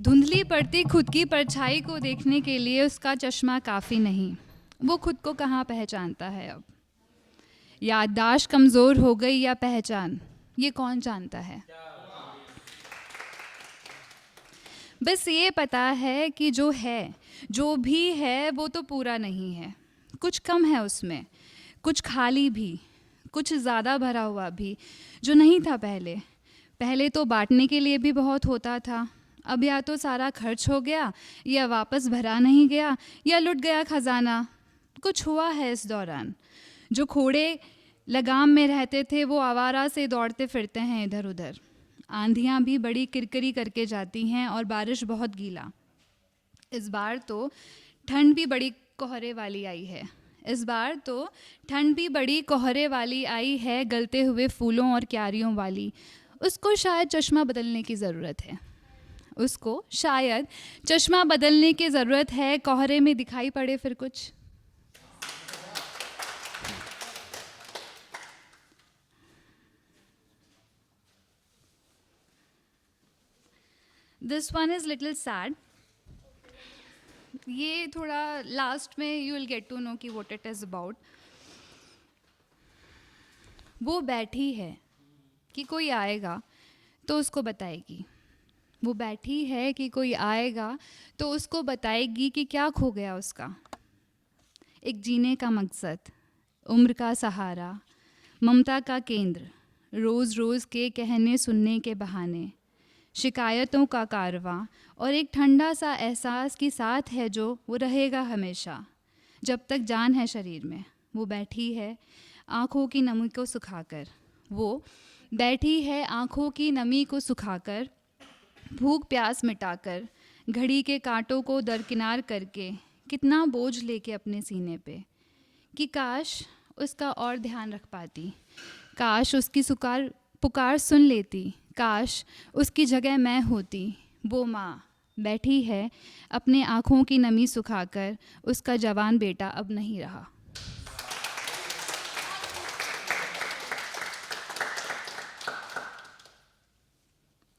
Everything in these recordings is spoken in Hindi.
धुंधली पड़ती खुद की परछाई को देखने के लिए उसका चश्मा काफ़ी नहीं। वो खुद को कहाँ पहचानता है अब। याददाश्त कमज़ोर हो गई या पहचान, ये कौन जानता है। बस ये पता है कि जो है, जो भी है, वो तो पूरा नहीं है। कुछ कम है उसमें, कुछ खाली भी, कुछ ज़्यादा भरा हुआ भी, जो नहीं था पहले। पहले तो बांटने के लिए भी बहुत होता था। अब या तो सारा खर्च हो गया, या वापस भरा नहीं गया, या लुट गया खजाना। कुछ हुआ है इस दौरान। जो खोड़े लगाम में रहते थे वो आवारा से दौड़ते फिरते हैं इधर उधर। आंधियाँ भी बड़ी किरकिरी करके जाती हैं और बारिश बहुत गीला। इस बार तो ठंड भी बड़ी कोहरे वाली आई है। इस बार तो ठंड भी बड़ी कोहरे वाली आई है, गलते हुए फूलों और क्यारियों वाली। उसको शायद चश्मा बदलने की ज़रूरत है। उसको शायद चश्मा बदलने की ज़रूरत है। कोहरे में दिखाई पड़े फिर कुछ। This one is little sad. ये थोड़ा लास्ट में you will get to know कि व्हाट इट इज़ अबाउट। वो बैठी है कि कोई आएगा तो उसको बताएगी। वो बैठी है कि कोई आएगा तो उसको बताएगी कि क्या खो गया उसका। एक जीने का मकसद, उम्र का सहारा, ममता का केंद्र, रोज़ रोज़ के कहने सुनने के बहाने, शिकायतों का कारवां और एक ठंडा सा एहसास कि साथ है जो वो रहेगा हमेशा जब तक जान है शरीर में। वो बैठी है आँखों की नमी को सुखाकर। वो बैठी है आँखों की नमी को सुखाकर, भूख प्यास मिटाकर, घड़ी के कांटों को दरकिनार करके, कितना बोझ लेके अपने सीने पे। कि काश उसका और ध्यान रख पाती, काश उसकी पुकार सुन लेती, काश उसकी जगह मैं होती। वो माँ बैठी है अपने आँखों की नमी सुखाकर, उसका जवान बेटा अब नहीं रहा।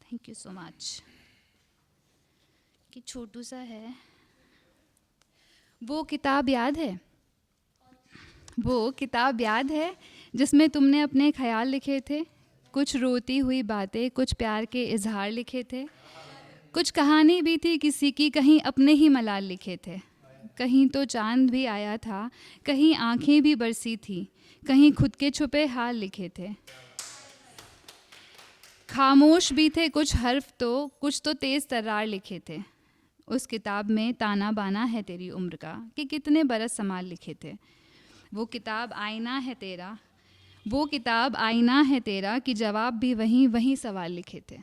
Thank you so much. कि छोटू सा है। वो किताब याद है, वो किताब याद है जिसमें तुमने अपने ख्याल लिखे थे, कुछ रोती हुई बातें, कुछ प्यार के इजहार लिखे थे, कुछ कहानी भी थी किसी की, कहीं अपने ही मलाल लिखे थे। कहीं तो चांद भी आया था, कहीं आंखें भी बरसी थी, कहीं खुद के छुपे हाल लिखे थे। खामोश भी थे कुछ हर्फ तो, कुछ तो तेज़ तर्रार लिखे थे। उस किताब में ताना बाना है तेरी उम्र का कि कितने बरस संभाल लिखे थे। वो किताब आईना है तेरा, वो किताब आईना है तेरा कि जवाब भी वहीं वहीं सवाल लिखे थे।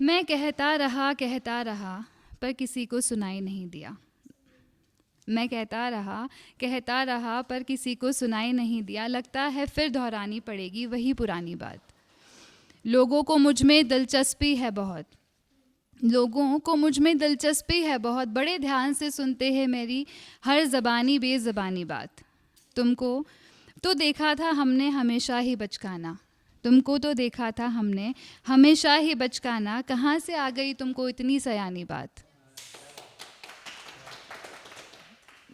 मैं कहता रहा पर किसी को सुनाई नहीं दिया। मैं कहता रहा पर किसी को सुनाई नहीं दिया। लगता है फिर दोहरानी पड़ेगी वही पुरानी बात। लोगों को मुझ में दिलचस्पी है बहुत, लोगों को मुझ में दिलचस्पी है बहुत, बड़े ध्यान से सुनते हैं मेरी हर ज़बानी बेज़बानी बात। तुमको तो देखा था हमने हमेशा ही बचकाना, तुमको तो देखा था हमने हमेशा ही बचकाना, कहाँ से आ गई तुमको इतनी सयानी बात।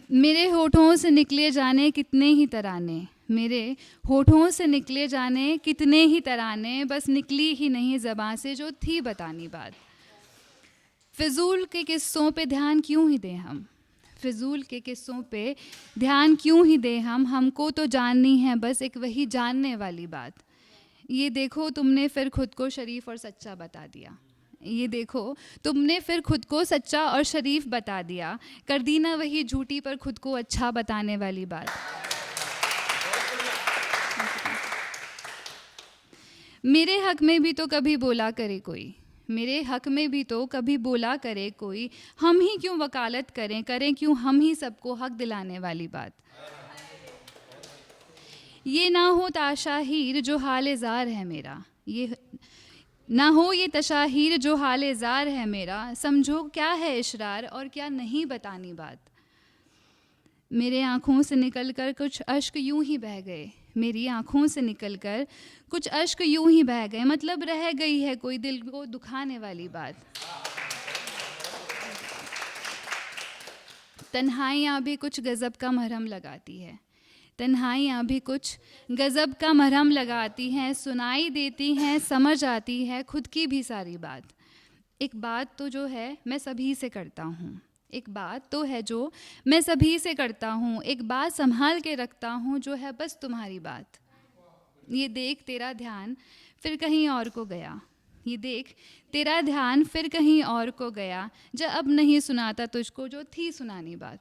मेरे होठों से निकले जाने कितने ही तराने, मेरे होठों से निकले जाने कितने ही तराने, बस निकली ही नहीं ज़बां से जो थी बतानी बात। फिजूल के किस्सों पे ध्यान क्यों ही दें हम, फिजूल के किस्सों पे ध्यान क्यों ही दें हम, हमको तो जाननी है बस एक वही जानने वाली बात। ये देखो तुमने फिर खुद को शरीफ और सच्चा बता दिया, ये देखो तुमने फिर खुद को सच्चा और शरीफ बता दिया, कर दी ना वही झूठी पर खुद को अच्छा बताने वाली बात। मेरे हक में भी तो कभी बोला करे कोई, मेरे हक में भी तो कभी बोला करे कोई, हम ही क्यों वकालत करें क्यों हम ही सबको हक दिलाने वाली बात। ये ना हो ताशाहीर जो हाल ज़ार है मेरा, ये ना हो ये तशाहीर जो हाल ज़ार है मेरा, समझो क्या है इशरार और क्या नहीं बतानी बात। मेरे आँखों से निकलकर कुछ अश्क यूं ही बह गए, मेरी आँखों से निकलकर कुछ अश्क यूं ही बह गए, मतलब रह गई है कोई दिल को दुखाने वाली बात। तन्हाइयाँ भी कुछ गज़ब का मरहम लगाती है, तन्हाइयाँ भी कुछ गज़ब का मरहम लगाती हैं, सुनाई देती हैं, समझ आती है खुद की भी सारी बात। एक बात तो जो है मैं सभी से करता हूँ, एक बात तो है जो मैं सभी से करता हूँ, एक बात संभाल के रखता हूँ जो है बस तुम्हारी बात। ये देख तेरा ध्यान फिर कहीं और को गया, ये देख तेरा ध्यान फिर कहीं और को गया, जब अब नहीं सुनाता तुझको जो थी सुनानी बात।